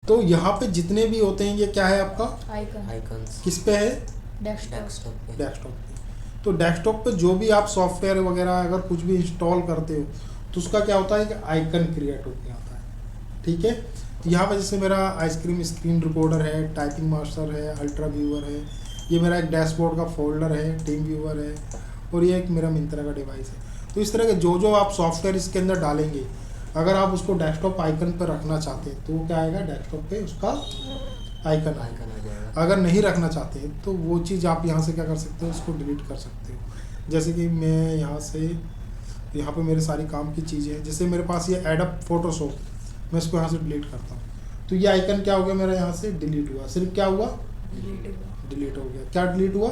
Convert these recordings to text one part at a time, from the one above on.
तो यहाँ पे जितने भी होते हैं ये क्या है आपका आइकन्स किस पे है? डेस्कटॉप पे। डेस्कटॉप पे। तो डेस्कटॉप पे जो भी आप सॉफ्टवेयर वगैरह अगर कुछ भी इंस्टॉल करते हो तो उसका क्या होता है कि आइकन क्रिएट होके आता है। ठीक है, तो यहाँ पे जैसे मेरा आइसक्रीम स्क्रीन रिकॉर्डर है, टाइपिंग मास्टर है, अल्ट्रा व्यूअर है, ये मेरा एक डैशबोर्ड का फोल्डर है, टीम व्यूअर है, और ये एक मेरा मिंत्रा का डिवाइस है। तो इस तरह के जो जो आप सॉफ्टवेयर इसके अंदर डालेंगे, अगर आप उसको डेस्कटॉप आइकन पर रखना चाहते हैं तो वो क्या आएगा, डेस्कटॉप पे उसका आइकन आएगा। आइकन आ जाएगा। अगर नहीं रखना चाहते हैं तो वो चीज़ आप यहाँ से क्या कर सकते हो, उसको डिलीट कर सकते हो। जैसे कि मैं यहाँ से, यहाँ पे मेरे सारी काम की चीज़ें हैं, जैसे मेरे पास ये एडअप फोटोशॉप, मैं इसको यहाँ से डिलीट करता हूँ तो ये आइकन क्या हो गया मेरा, यहाँ से डिलीट हुआ। सिर्फ क्या हुआ, डिलीट हो गया। क्या डिलीट हुआ,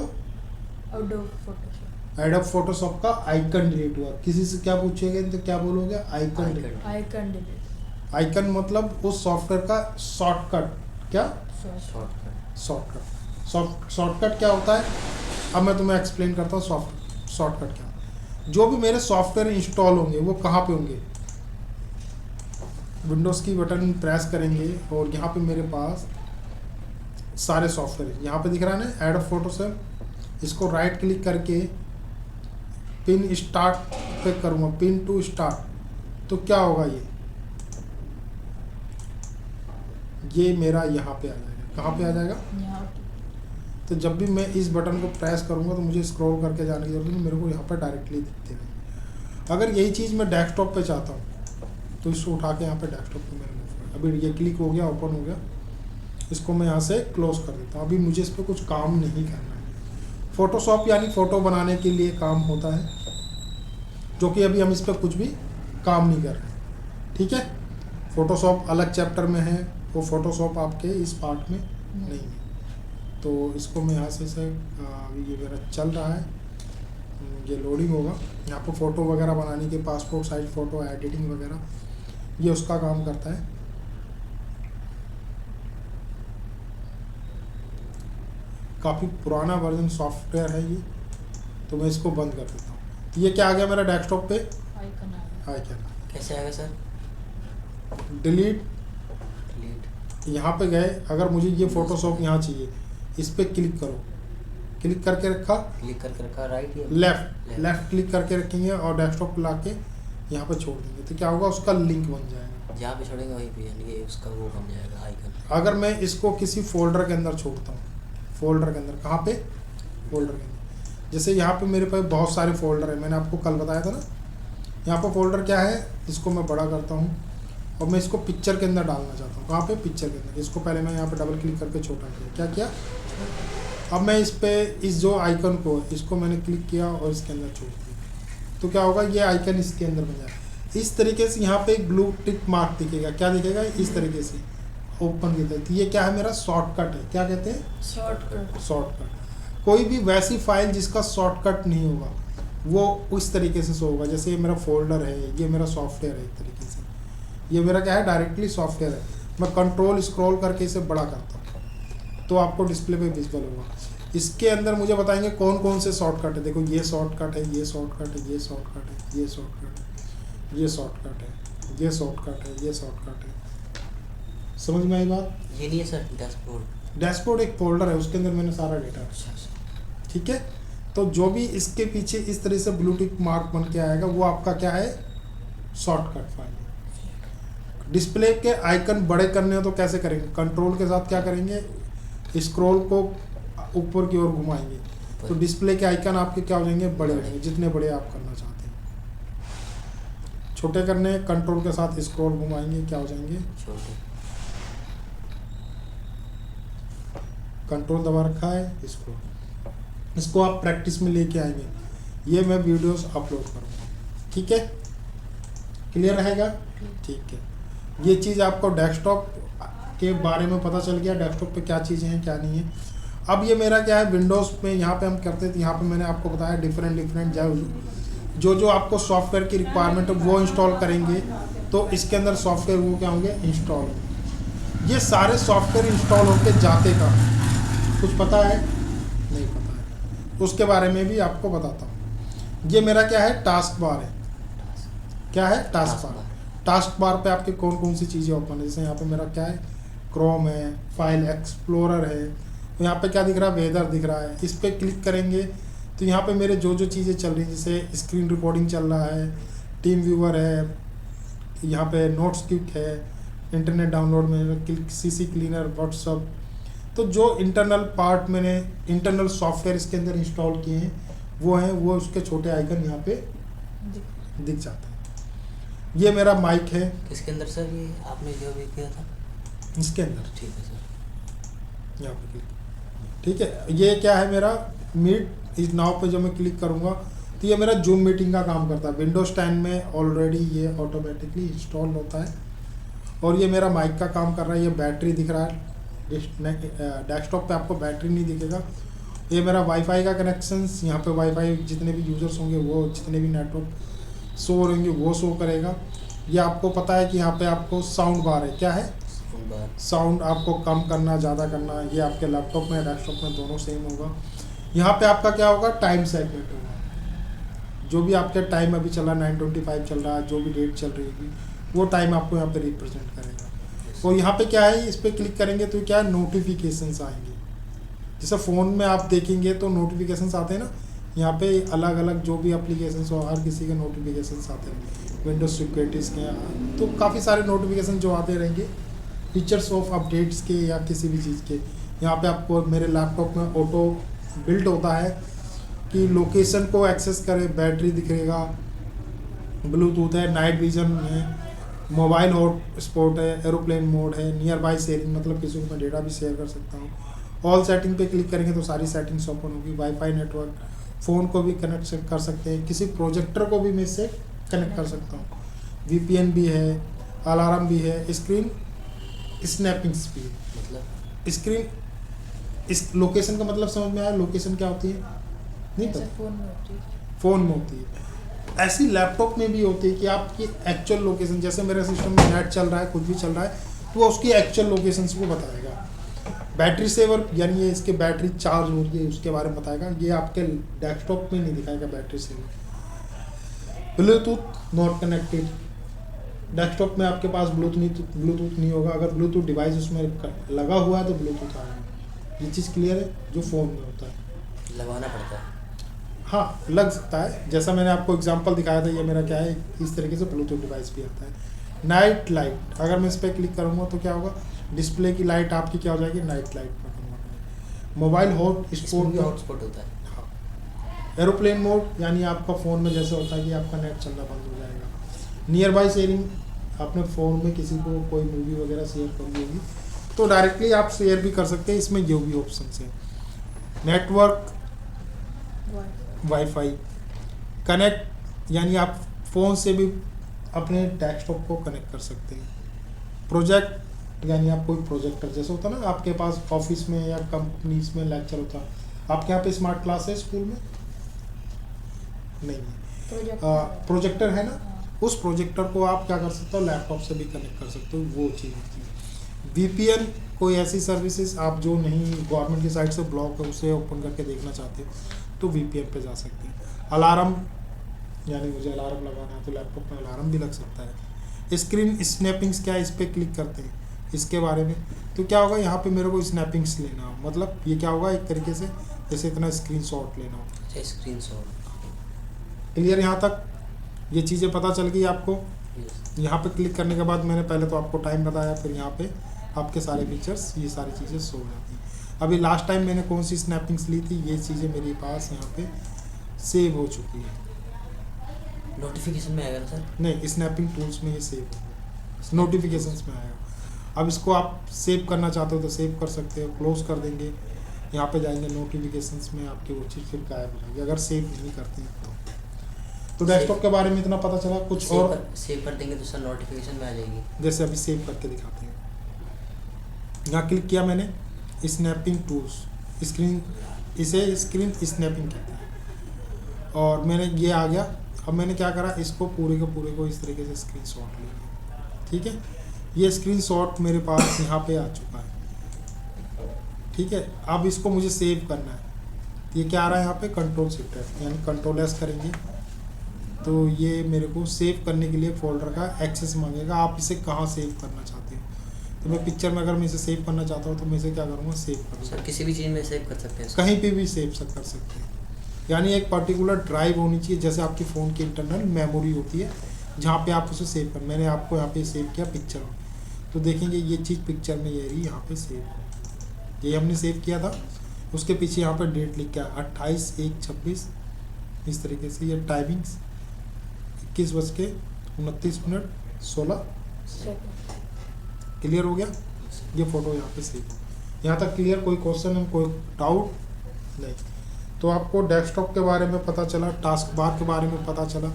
एडअप फोटोशॉप का आइकन डिलीट हुआ। किसी से क्या पूछेंगे तो क्या बोलोगे, आइकन डिलीट। आइकन मतलब उस सॉफ्टवेयर का शॉर्टकट। क्या शॉर्टकट। शॉर्टकट क्या होता है, अब मैं तुम्हें एक्सप्लेन करता हूँ शॉर्टकट क्या। जो भी मेरे सॉफ्टवेयर इंस्टॉल होंगे वो कहाँ पे होंगे, विंडोज़ की बटन प्रेस करेंगे और यहाँ पे मेरे पास सारे सॉफ्टवेयर यहाँ पे दिख रहा है ना, ऐड फोटोशॉप। इसको राइट क्लिक करके पिन स्टार्ट पे करूँगा, पिन टू स्टार्ट, तो क्या होगा, ये मेरा यहाँ पे आ जाएगा। कहाँ पे आ जाएगा, तो जब भी मैं इस बटन को प्रेस करूँगा तो मुझे स्क्रॉल करके जाने की जरूरत नहीं, मेरे को यहाँ पर डायरेक्टली दिखते हैं। अगर यही चीज़ मैं डेस्कटॉप पे चाहता हूँ तो इसको उठा के यहाँ पे डेस्कटॉप पे मैंने मूव किया, अभी ये क्लिक हो गया, ओपन हो गया। इसको मैं यहाँ से क्लोज कर देता हूँ। अभी मुझे इस पर कुछ काम नहीं करना है। फोटोशॉप यानी फ़ोटो बनाने के लिए काम होता है, जो कि अभी हम इस पर कुछ भी काम नहीं कर रहे। ठीक है, फोटोशॉप अलग चैप्टर में है, वो फोटोशॉप आपके इस पार्ट में नहीं है। तो इसको मैं यहाँ से अभी ये मेरा चल रहा है, ये लोडिंग होगा। यहाँ पर फ़ोटो वगैरह बनाने के, पासपोर्ट साइज फ़ोटो एडिटिंग वगैरह, ये उसका काम करता है। काफ़ी पुराना वर्जन सॉफ्टवेयर है ये, तो मैं इसको बंद कर देता हूँ। तो ये क्या आ गया मेरा डेस्कटॉप पे, आइकन। कैसे आएगा सर, डिलीट, यहाँ पे गए, अगर मुझे ये फोटोशॉप यहाँ चाहिए, इस पर क्लिक करो, क्लिक करके रखा, राइट या लेफ्ट क्लिक करके रखेंगे और डेस्कटॉप पे लाके यहाँ पे छोड़ देंगे, तो क्या होगा, उसका लिंक बन जाएगा। जहाँ पे छोड़ेंगे वहीं पे यानी कि उसका वो बन जाएगा आइकन। अगर मैं इसको किसी फोल्डर के अंदर छोड़ता हूँ, फोल्डर के अंदर, कहाँ पे, फोल्डर के अंदर, जैसे यहाँ पे मेरे पास बहुत सारे फोल्डर है, मैंने आपको कल बताया था ना। यहाँ पर फोल्डर क्या है, इसको मैं बड़ा करता हूँ और मैं इसको पिक्चर के अंदर डालना चाहता हूँ। कहाँ पे, पिक्चर के अंदर। इसको पहले मैं यहाँ पे डबल क्लिक करके छोटा किया, क्या किया, अब मैं इस पे, इस जो आइकन को, इसको मैंने क्लिक किया और इसके अंदर छोड़ दिया, तो क्या होगा, ये आइकन इसके अंदर बन जाएगा। इस तरीके से यहाँ पे एक ब्लू टिक मार्क दिखेगा, क्या दिखेगा, इस तरीके से ओपन की तरह। तो ये क्या है, मेरा शॉर्टकट है। क्या कहते हैं, शॉर्टकट। कोई भी वैसी फाइल जिसका शॉर्टकट नहीं होगा वो उस तरीके से शो होगा। जैसे ये मेरा फोल्डर है, ये मेरा सॉफ्टवेयर है, एक तरीके से ये मेरा क्या है, डायरेक्टली सॉफ्टवेयर है। मैं कंट्रोल स्क्रॉल करके इसे बड़ा करता हूँ तो आपको डिस्प्ले पे विजिबल होगा। इसके अंदर मुझे बताएंगे कौन कौन से शॉर्टकट है। देखो ये शॉर्टकट है, ये शॉर्टकट है, ये शॉर्टकट है, ये शॉर्टकट है, ये शॉर्टकट है, ये शॉर्टकट है, ये शॉर्टकट है। समझ में आई बात? ये नहीं है सर डैशबोर्ड। डैशबोर्ड एक फोल्डर है, उसके अंदर मैंने सारा डेटा रखा है। ठीक है, तो जो भी इसके पीछे इस तरह से ब्लू टिक मार्क बन के आएगा वो आपका क्या है, शॉर्टकट फाइल है। डिस्प्ले के आइकन बड़े करने हो तो कैसे करेंगे, कंट्रोल के साथ क्या करेंगे, स्क्रॉल को ऊपर की ओर घुमाएंगे तो डिस्प्ले के आइकन आपके क्या हो जाएंगे, बड़े हो जाएंगे, जितने बड़े आप करना चाहते हैं। छोटे करने, कंट्रोल के साथ स्क्रॉल घुमाएंगे, क्या हो जाएंगे, छोटे। कंट्रोल दबा रखा है, इसको आप प्रैक्टिस में लेके आएंगे। ये मैं वीडियोस अपलोड करूँगा, ठीक है, क्लियर रहेगा? ठीक है, ये चीज़ आपको डेस्कटॉप के बारे में पता चल गया, डेस्कटॉप पे क्या चीज़ें हैं क्या नहीं है। अब ये मेरा क्या है, विंडोज़ में यहाँ पे हम करते थे, यहाँ पे मैंने आपको बताया डिफरेंट जो आपको सॉफ्टवेयर की रिक्वायरमेंट है वो इंस्टॉल करेंगे तो इसके अंदर सॉफ्टवेयर वो क्या होंगे, इंस्टॉल होंगे। ये सारे सॉफ्टवेयर इंस्टॉल होकर जाते का कुछ पता है, नहीं पता है, उसके बारे में भी आपको बताता हूँ। ये मेरा क्या है, टास्क बार है। क्या है, टास्क बार। टास्क बार पे आपके कौन कौन सी चीज़ें ओपन है, जैसे यहाँ पे मेरा क्या है, क्रोम है, फाइल एक्सप्लोरर है। तो यहाँ पे क्या दिख रहा है, वेदर दिख रहा है। इस पर क्लिक करेंगे तो यहाँ पे मेरे जो जो चीज़ें चल रही हैं, जैसे स्क्रीन रिकॉर्डिंग चल रहा है, टीम व्यूअर है, यहाँ पे नोट्स क्विक है, इंटरनेट डाउनलोड में क्लिक, सीसी क्लीनर, व्हाट्सअप। तो जो इंटरनल पार्ट मैंने इंटरनल सॉफ्टवेयर इसके अंदर इंस्टॉल किए हैं वो उसके छोटे आइकन यहाँ पे दिख जाते हैं। ये मेरा माइक है किसके अंदर सर ये आपने जो भी किया था? इसके अंदर, ठीक है सर। यहाँ पे क्लिक, ठीक है। ये क्या है मेरा मीट, इस नाव पे जो मैं क्लिक करूँगा तो ये मेरा जूम मीटिंग का काम करता है। विंडोज 10 में ऑलरेडी ये ऑटोमेटिकली इंस्टॉल होता है। और ये मेरा माइक का काम कर रहा है। ये बैटरी दिख रहा है, डेस्कटॉप पे आपको बैटरी नहीं दिखेगा। ये मेरा वाईफाई का कनेक्शंस, यहाँ पे वाईफाई जितने भी यूजर्स होंगे वो जितने भी नेटवर्क शो होंगे वो शो करेगा। ये आपको पता है कि यहाँ पे आपको साउंड बार है, क्या है, साउंड आपको कम करना ज़्यादा करना, ये आपके लैपटॉप में डेस्कटॉप में दोनों सेम होगा। यहाँ पे आपका क्या होगा, टाइम सेगमेंट होगा। जो भी आपके टाइम अभी चल रहा है 9:25 चल रहा है, जो भी डेट चल रही होगी वो टाइम आपको यहाँ पे रिप्रेजेंट करेगा। और यहाँ पे क्या है, इस पर क्लिक करेंगे तो क्या है, नोटिफिकेशंस आएंगे। जैसे फ़ोन में आप देखेंगे तो नोटिफिकेशंस आते हैं ना, यहाँ पे अलग अलग जो भी एप्लीकेशंस हो हर किसी के नोटिफिकेशंस आते हैं। विंडोज सिक्योरिटीज़ के तो काफ़ी सारे नोटिफिकेशन जो आते रहेंगे, फीचर्स ऑफ अपडेट्स के या किसी भी चीज़ के। यहाँ पे आपको मेरे लैपटॉप में ऑटो बिल्ड होता है कि लोकेशन को एक्सेस करे, बैटरी दिखेगा, ब्लूटूथ है, नाइट विजन है, मोबाइल हॉटस्पॉट है, एरोप्लेन मोड है, नियर बाई शेयरिंग, मतलब किसी को मैं डेटा भी शेयर कर सकता हूँ। ऑल सेटिंग पे क्लिक करेंगे तो सारी सेटिंग्स ओपन होगी। वाईफाई नेटवर्क, फ़ोन को भी कनेक्ट कर सकते हैं, किसी प्रोजेक्टर को भी मैं इससे कनेक्ट कर सकता हूँ। वीपीएन भी है, अलार्म भी है, स्क्रीन स्नैपिंग्स भी है। मतलब स्क्रीन इस लोकेशन का मतलब समझ में आया, लोकेशन क्या होती है नहीं पता, फ़ोन में होती है। ऐसी लैपटॉप में भी होती है कि आपकी एक्चुअल लोकेशन, जैसे मेरे सिस्टम में नेट चल रहा है, कुछ भी चल रहा है, तो वो उसकी एक्चुअल लोकेशन को बताएगा। बैटरी सेवर यानी ये इसके बैटरी चार्ज हो रही है उसके बारे में बताएगा। ये आपके डेस्कटॉप में नहीं दिखाएगा battery saver. Bluetooth not connected, desktop में आपके पास ब्लूटूथ नहीं होगा। अगर ब्लूटूथ डिवाइस उसमें लगा हुआ है तो ब्लूटूथ आएगा। ये चीज़ क्लियर है, जो फ़ोन में होता है लगाना पड़ता है। हाँ, लग सकता है। जैसा मैंने आपको एग्जांपल दिखाया था, ये मेरा क्या है, इस तरीके से ब्लूटूथ डिवाइस भी आता है। नाइट लाइट, अगर मैं इस पर क्लिक करूँगा तो क्या होगा, डिस्प्ले की लाइट आपकी क्या हो जाएगी, नाइट लाइट में कन्वर्ट होगी। मोबाइल हॉटस्पॉट होता है। हाँ। एरोप्लेन मोड यानी आपका फ़ोन में जैसे होता है कि आपका नेट चलना बंद हो जाएगा। नियर बाई शेयरिंग, आपने फ़ोन में किसी को कोई मूवी वगैरह शेयर करनी होगी तो डायरेक्टली आप शेयर भी कर सकते हैं, इसमें जो भी ऑप्शन है। नेटवर्क, वाईफाई कनेक्ट, यानी आप फ़ोन से भी अपने डेस्कटॉप को कनेक्ट कर सकते हैं। प्रोजेक्ट, यानी आप कोई प्रोजेक्टर जैसे होता है ना, आपके पास ऑफिस में या कंपनीज में लेक्चर होता है, आपके यहाँ पे स्मार्ट क्लास है स्कूल में नहीं है, प्रोजेक्टर है ना, उस प्रोजेक्टर को आप क्या कर सकते हो, लैपटॉप से भी कनेक्ट कर सकते हो, वो चीज़ होती है। वीपीएन, कोई ऐसी सर्विसेज आप जो नहीं गवर्नमेंट की साइड से ब्लॉक है उसे ओपन करके देखना चाहते हो तो वीपीएन पे जा सकते हैं। अलार्म, यानी मुझे अलार्म लगाना है तो लैपटॉप में अलार्म भी लग सकता है। स्क्रीन स्नैपिंग्स क्या है, इस पर क्लिक करते हैं इसके बारे में तो क्या होगा, यहाँ पे मेरे को स्नैपिंग्स लेना हो, मतलब ये क्या होगा, एक तरीके से जैसे इतना स्क्रीनशॉट लेना हो। स्क्रीनशॉट क्लियर, यहाँ तक ये चीज़ें पता चल गई आपको। यहाँ पे क्लिक करने के बाद मैंने पहले तो आपको टाइम बताया, फिर यहाँ पे आपके सारे फीचर्स, ये सारी चीज़ें शो हो जाती हैं। अभी लास्ट टाइम मैंने कौन सी स्नैपिंग्स ली थी, ये चीज़ें मेरे पास यहाँ पे सेव हो चुकी है। नोटिफिकेशन में आएगा सर? नहीं, स्नैपिंग टूल्स में ये सेव होगा, नोटिफिकेशंस में आएगा। अब इसको आप सेव करना चाहते हो तो सेव कर सकते हो, क्लोज कर देंगे, यहाँ पे जाएंगे नोटिफिकेशंस में, आपकी वो चीज़ फिर गायब हो जाएगी अगर सेव नहीं करते हैं तो डेस्कटॉप के बारे में इतना पता चला। कुछ और सेव कर देंगे तो सर नोटिफिकेशन में आ जाएगी। जैसे अभी सेव करके दिखाते हैं, यहाँ क्लिक किया मैंने, स्नैपिंग टूल्स, स्क्रीन, इसे स्क्रीन स्नैपिंग कहते हैं, और मैंने ये आ गया। अब मैंने क्या करा, इसको पूरे के पूरे को इस तरीके से स्क्रीनशॉट ले लिया। ठीक है, ये स्क्रीनशॉट मेरे पास यहाँ पे आ चुका है। ठीक है, अब इसको मुझे सेव करना है, ये क्या आ रहा है यहाँ पे, कंट्रोल शिफ्ट है, यानी कंट्रोल एस करेंगे तो ये मेरे को सेव करने के लिए फोल्डर का एक्सेस मांगेगा। आप इसे कहाँ सेव करना चाहते हो, तो मैं पिक्चर में अगर मैं इसे सेव करना चाहता हूँ तो मैं इसे क्या करूँगा, सेव करूँगा। सर किसी भी चीज़ में सेव कर सकते हैं इसको? कहीं पे भी सेव कर सकते हैं। यानी एक पर्टिकुलर ड्राइव होनी चाहिए, जैसे आपकी फ़ोन की इंटरनल मेमोरी होती है जहाँ पे आप उसे सेव कर। मैंने आपको यहाँ पे सेव किया पिक्चर में, तो देखेंगे ये चीज़ पिक्चर में ये रही यहाँ पे सेव। ये हमने सेव किया था, उसके पीछे यहाँ पे डेट लिख के 28/1/26 इस तरीके से। ये टाइमिंग्स 21:29:16। क्लियर हो गया? ये फ़ोटो यहाँ पे सेव हो। यहाँ तक क्लियर? कोई क्वेश्चन है, कोई डाउट नहीं? तो आपको डेस्कटॉप के बारे में पता चला, टास्क बार के बारे में पता चला,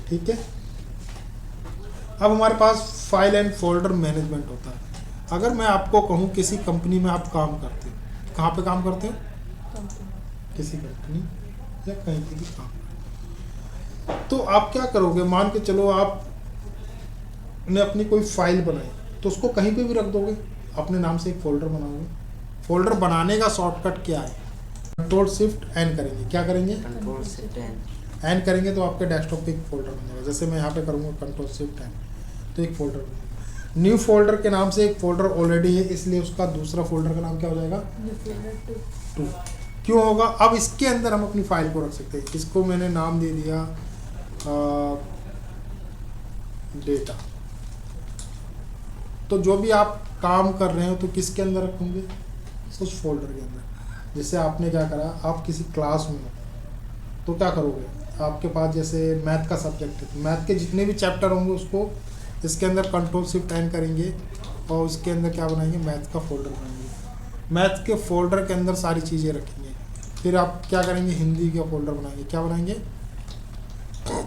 ठीक है। अब हमारे पास फाइल एंड फोल्डर मैनेजमेंट होता है। अगर मैं आपको कहूँ किसी कंपनी में आप काम करते हो, कहाँ पे काम करते हो? किसी कंपनी या कहीं पे भी काम, तो आप क्या करोगे? मान के चलो आपने अपनी कोई फाइल बनाई, तो उसको कहीं पे भी रख दोगे, अपने नाम से एक फोल्डर बनाओगे। फोल्डर बनाने का शॉर्टकट क्या है? Ctrl+Shift+N करेंगे। क्या करेंगे? Ctrl+Shift+N। N करेंगे तो आपके डेस्कटॉप पे एक फोल्डर बन जाएगा। जैसे मैं यहाँ पे करूँगा Ctrl+Shift+N, तो एक फोल्डर बनेगा। न्यू फोल्डर के नाम से एक फोल्डर ऑलरेडी है, इसलिए उसका दूसरा फोल्डर का नाम क्या हो जाएगा? 2। क्यों होगा? अब इसके अंदर हम अपनी फाइल को रख सकते हैं। इसको मैंने नाम दे दिया डेटा। तो जो भी आप काम कर रहे हो तो किसके अंदर रखोगे? उस फोल्डर के अंदर। जैसे आपने क्या करा, आप किसी क्लास में हो तो क्या करोगे? आपके पास जैसे मैथ का सब्जेक्ट है, तो मैथ के जितने भी चैप्टर होंगे उसको इसके अंदर Ctrl+Shift+N करेंगे और उसके अंदर क्या बनाएंगे? मैथ का फोल्डर बनाएंगे। मैथ के फोल्डर के अंदर सारी चीज़ें रखेंगे। फिर आप क्या करेंगे? हिंदी का फोल्डर बनाएंगे। क्या बनाएंगे?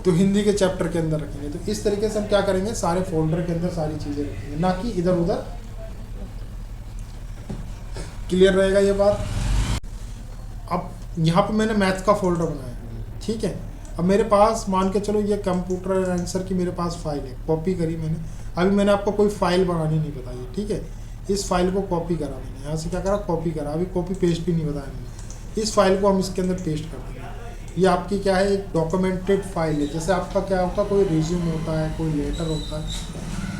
तो हिंदी के चैप्टर के अंदर रखेंगे। तो इस तरीके से हम क्या करेंगे? सारे फोल्डर के अंदर सारी चीज़ें रखेंगे, ना कि इधर उधर। क्लियर रहेगा ये बात? अब यहाँ पे मैंने मैथ का फोल्डर बनाया, ठीक है। अब मेरे पास मान के चलो ये कंप्यूटर आंसर की मेरे पास फाइल है, कॉपी करी मैंने। अभी मैंने आपको कोई फाइल बनानी नहीं बताई, ठीक है। इस फाइल को कॉपी करा मैंने, यहाँ से क्या करा? कॉपी करा। अभी कॉपी पेस्ट भी नहीं बताया मैंने। इस फाइल को हम इसके अंदर पेस्ट कर देंगे। ये आपकी क्या है? एक डॉक्यूमेंटेड फाइल है। जैसे आपका क्या होता है, कोई रिज्यूम होता है, कोई लेटर होता है,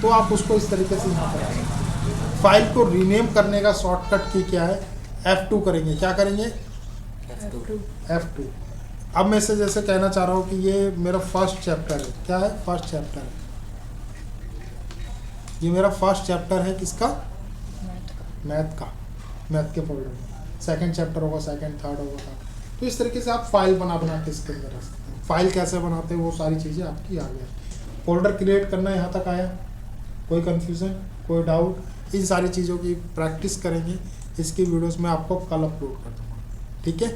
तो आप उसको इस तरीके से यहाँ पर आ सकते हैं। फाइल को रीनेम करने का शॉर्टकट की क्या है? F2 करेंगे। क्या करेंगे? F2। अब मैं से जैसे कहना चाह रहा हूँ कि ये मेरा फर्स्ट चैप्टर है। क्या है? फर्स्ट चैप्टर है। ये मेरा फर्स्ट चैप्टर है किसका? मैथ का। मैथ के फोल्डर में सेकंड चैप्टर होगा, सेकंड, थर्ड होगा। तो इस तरीके से आप फाइल बना के इसके अंदर रख सकते हैं। फाइल कैसे बनाते हैं वो सारी चीज़ें आपकी आ गई। फोल्डर क्रिएट करना यहाँ तक आया? कोई कन्फ्यूज़न, कोई डाउट? इन सारी चीज़ों की प्रैक्टिस करेंगे। इसकी वीडियोस मैं आपको कल अपलोड कर दूँगा, ठीक है।